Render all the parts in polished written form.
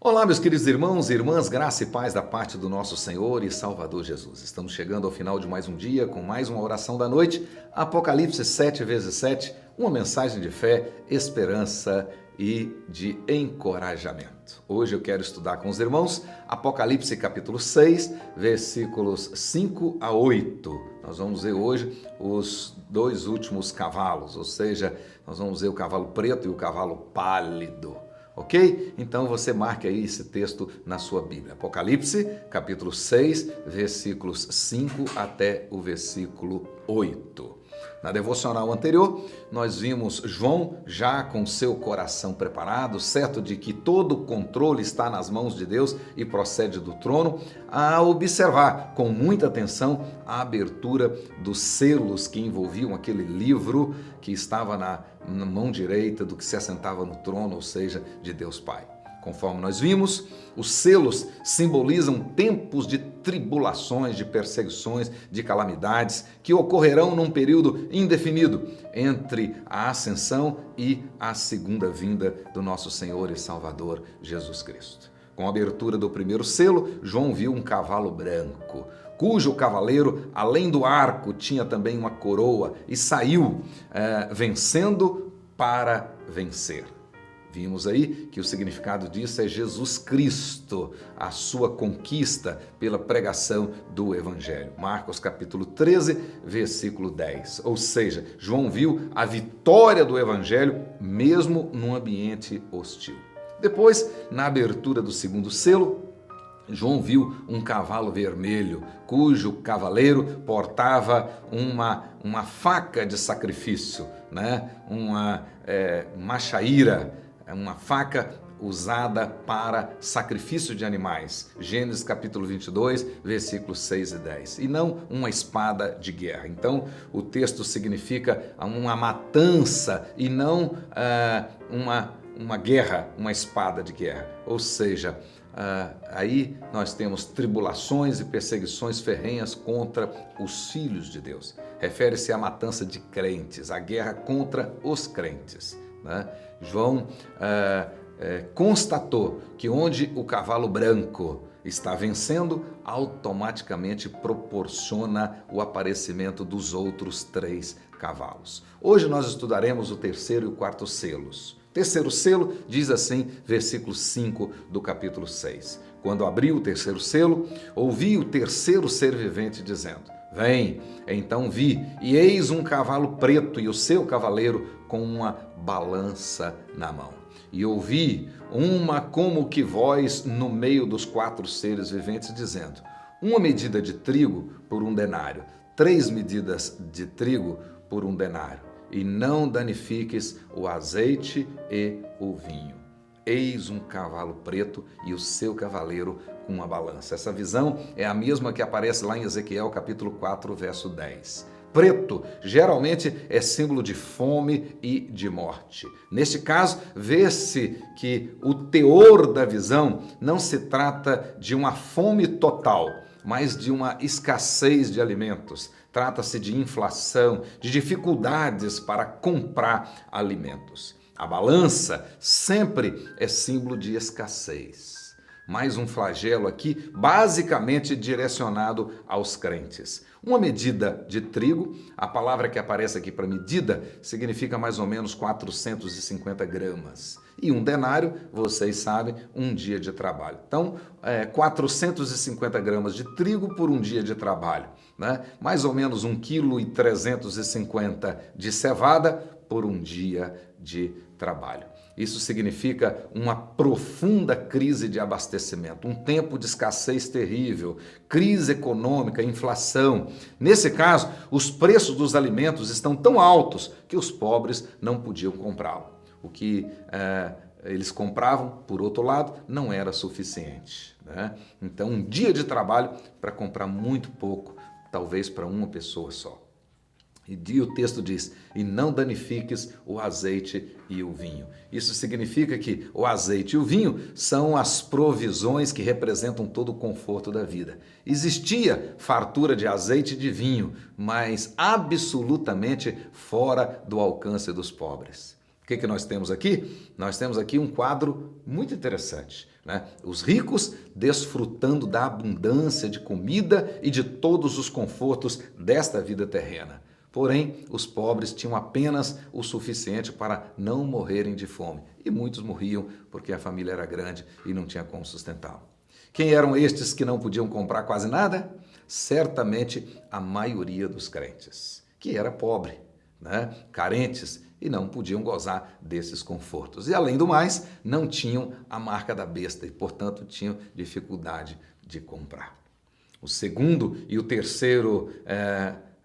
Olá, meus queridos irmãos e irmãs, graça e paz da parte do nosso Senhor e Salvador Jesus. Estamos chegando ao final de mais um dia com mais uma oração da noite, Apocalipse 7 vezes 7, uma mensagem de fé, esperança e de encorajamento. Hoje eu quero estudar com os irmãos Apocalipse capítulo 6, versículos 5 a 8. Nós vamos ver hoje os dois últimos cavalos, ou seja, nós vamos ver o cavalo preto e o cavalo pálido. Ok? Então você marque aí esse texto na sua Bíblia. Apocalipse, capítulo 6, versículos 5 até o versículo 8. Na devocional anterior, nós vimos João já com seu coração preparado, certo de que todo o controle está nas mãos de Deus e procede do trono, a observar com muita atenção a abertura dos selos que envolviam aquele livro que estava na mão direita do que se assentava no trono, ou seja, de Deus Pai. Conforme nós vimos, os selos simbolizam tempos de tribulações, de perseguições, de calamidades que ocorrerão num período indefinido entre a ascensão e a segunda vinda do nosso Senhor e Salvador Jesus Cristo. Com a abertura do primeiro selo, João viu um cavalo branco, cujo cavaleiro, além do arco, tinha também uma coroa e saiu vencendo para vencer. Vimos aí que o significado disso é Jesus Cristo, a sua conquista pela pregação do Evangelho. Marcos capítulo 13, versículo 10. Ou seja, João viu a vitória do Evangelho mesmo num ambiente hostil. Depois, na abertura do segundo selo, João viu um cavalo vermelho, cujo cavaleiro portava uma faca de sacrifício, uma machaíra, uma faca usada para sacrifício de animais. Gênesis capítulo 22, versículos 6 e 10. E não uma espada de guerra. Então, o texto significa uma matança e não uma guerra, uma espada de guerra. Ou seja, aí nós temos tribulações e perseguições ferrenhas contra os filhos de Deus. Refere-se à matança de crentes, à guerra contra os crentes. João constatou que onde o cavalo branco está vencendo, automaticamente proporciona o aparecimento dos outros três cavalos. Hoje nós estudaremos o terceiro e o quarto selos. Terceiro selo diz assim, versículo 5 do capítulo 6. Quando abriu o terceiro selo, ouvi o terceiro ser vivente dizendo: Vem. Então vi, e eis um cavalo preto e o seu cavaleiro com uma balança na mão. E ouvi uma como que voz no meio dos quatro seres viventes dizendo: Uma medida de trigo por 1 denário, 3 medidas de trigo por 1 denário. E não danifiques o azeite e o vinho. Eis um cavalo preto e o seu cavaleiro com uma balança. Essa visão é a mesma que aparece lá em Ezequiel capítulo 4, verso 10. Preto geralmente é símbolo de fome e de morte. Neste caso, vê-se que o teor da visão não se trata de uma fome total, mas de uma escassez de alimentos. Trata-se de inflação, de dificuldades para comprar alimentos. A balança sempre é símbolo de escassez. Mais um flagelo aqui, basicamente direcionado aos crentes. Uma medida de trigo, a palavra que aparece aqui para medida, significa mais ou menos 450 gramas. E 1 denário, vocês sabem, 1 dia de trabalho. Então, 450 gramas de trigo por 1 dia de trabalho. Mais ou menos 1,350 kg de cevada por 1 dia de trabalho. Isso significa uma profunda crise de abastecimento, um tempo de escassez terrível, crise econômica, inflação. Nesse caso, os preços dos alimentos estão tão altos que os pobres não podiam comprá-lo. O que eles compravam, por outro lado, não era suficiente. Então, 1 dia de trabalho para comprar muito pouco, talvez para uma pessoa só. E o texto diz: e não danifiques o azeite e o vinho. Isso significa que o azeite e o vinho são as provisões que representam todo o conforto da vida. Existia fartura de azeite e de vinho, mas absolutamente fora do alcance dos pobres. O que nós temos aqui? Nós temos aqui um quadro muito interessante, né? Os ricos desfrutando da abundância de comida e de todos os confortos desta vida terrena. Porém, os pobres tinham apenas o suficiente para não morrerem de fome. E muitos morriam porque a família era grande e não tinha como sustentá-lo. Quem eram estes que não podiam comprar quase nada? Certamente a maioria dos crentes, que era pobre, né? Carentes, e não podiam gozar desses confortos. E, além do mais, não tinham a marca da besta e, portanto, tinham dificuldade de comprar. O segundo e o terceiro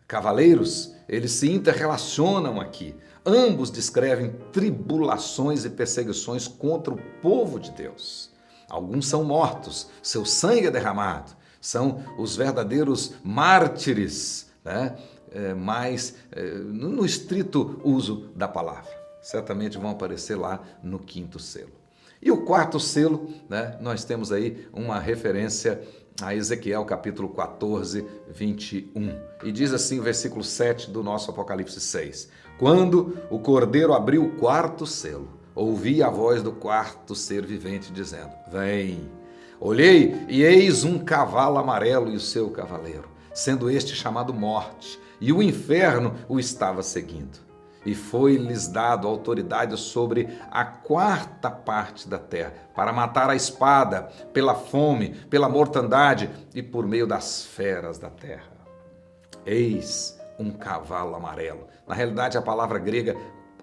cavaleiros, eles se interrelacionam aqui. Ambos descrevem tribulações e perseguições contra o povo de Deus. Alguns são mortos, seu sangue é derramado, são os verdadeiros mártires, né? Mas no estrito uso da palavra. Certamente vão aparecer lá no quinto selo. E o quarto selo, né, nós temos aí uma referência a Ezequiel capítulo 14, 21. E diz assim o versículo 7 do nosso Apocalipse 6. Quando o Cordeiro abriu o quarto selo, ouvi a voz do quarto ser vivente dizendo, vem. Olhei e eis um cavalo amarelo e o seu cavaleiro, sendo este chamado Morte, e o inferno o estava seguindo. E foi-lhes dado autoridade sobre a quarta parte da terra, para matar a espada, pela fome, pela mortandade e por meio das feras da terra. Eis um cavalo amarelo. Na realidade, a palavra grega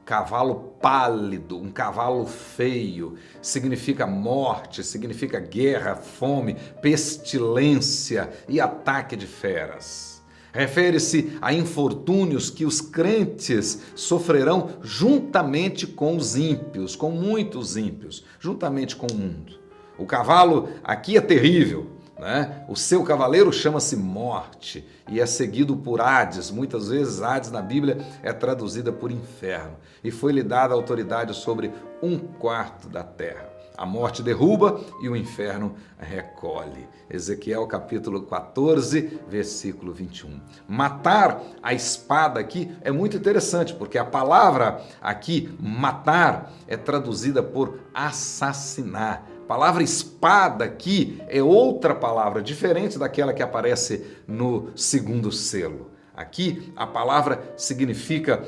cavalo pálido, um cavalo feio, significa morte, significa guerra, fome, pestilência e ataque de feras. Refere-se a infortúnios que os crentes sofrerão juntamente com os ímpios, com muitos ímpios, juntamente com o mundo. O cavalo aqui é terrível, né? O seu cavaleiro chama-se Morte e é seguido por Hades. Muitas vezes Hades na Bíblia é traduzida por inferno. E foi-lhe dada autoridade sobre um quarto da terra. A morte derruba e o inferno recolhe. Ezequiel capítulo 14, versículo 21. Matar a espada aqui é muito interessante, porque a palavra aqui, matar, é traduzida por assassinar. A palavra espada aqui é outra palavra, diferente daquela que aparece no segundo selo. Aqui a palavra significa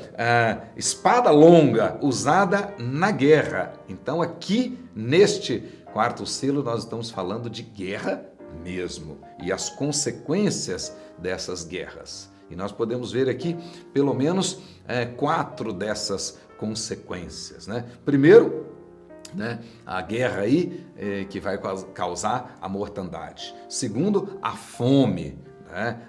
espada longa, usada na guerra. Então aqui, neste quarto selo, nós estamos falando de guerra mesmo e as consequências dessas guerras. E nós podemos ver aqui pelo menos 4 dessas consequências, né? Primeiro, né, a guerra aí que vai causar a mortandade. Segundo, a fome.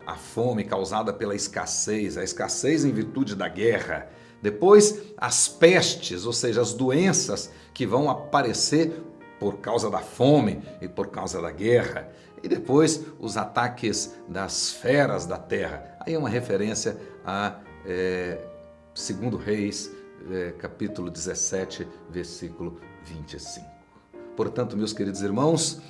A fome causada pela escassez, a escassez em virtude da guerra. Depois, as pestes, ou seja, as doenças que vão aparecer por causa da fome e por causa da guerra. E depois, os ataques das feras da terra. Aí é uma referência a 2 Reis, capítulo 17, versículo 25. Portanto, meus queridos irmãos,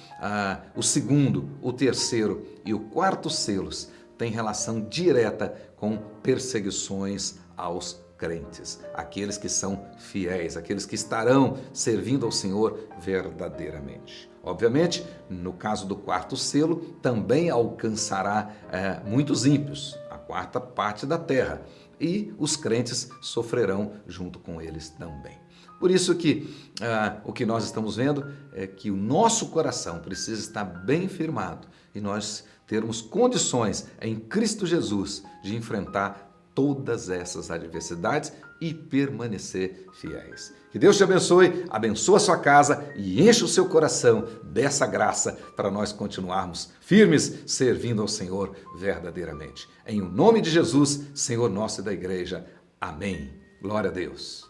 o segundo, o terceiro e o quarto selos têm relação direta com perseguições aos crentes, aqueles que são fiéis, aqueles que estarão servindo ao Senhor verdadeiramente. Obviamente, no caso do quarto selo, também alcançará muitos ímpios, a quarta parte da terra, e os crentes sofrerão junto com eles também. Por isso que o que nós estamos vendo é que o nosso coração precisa estar bem firmado e nós termos condições em Cristo Jesus de enfrentar todas essas adversidades e permanecer fiéis. Que Deus te abençoe, abençoe a sua casa e enche o seu coração dessa graça para nós continuarmos firmes servindo ao Senhor verdadeiramente. Em o nome de Jesus, Senhor nosso e da igreja. Amém. Glória a Deus.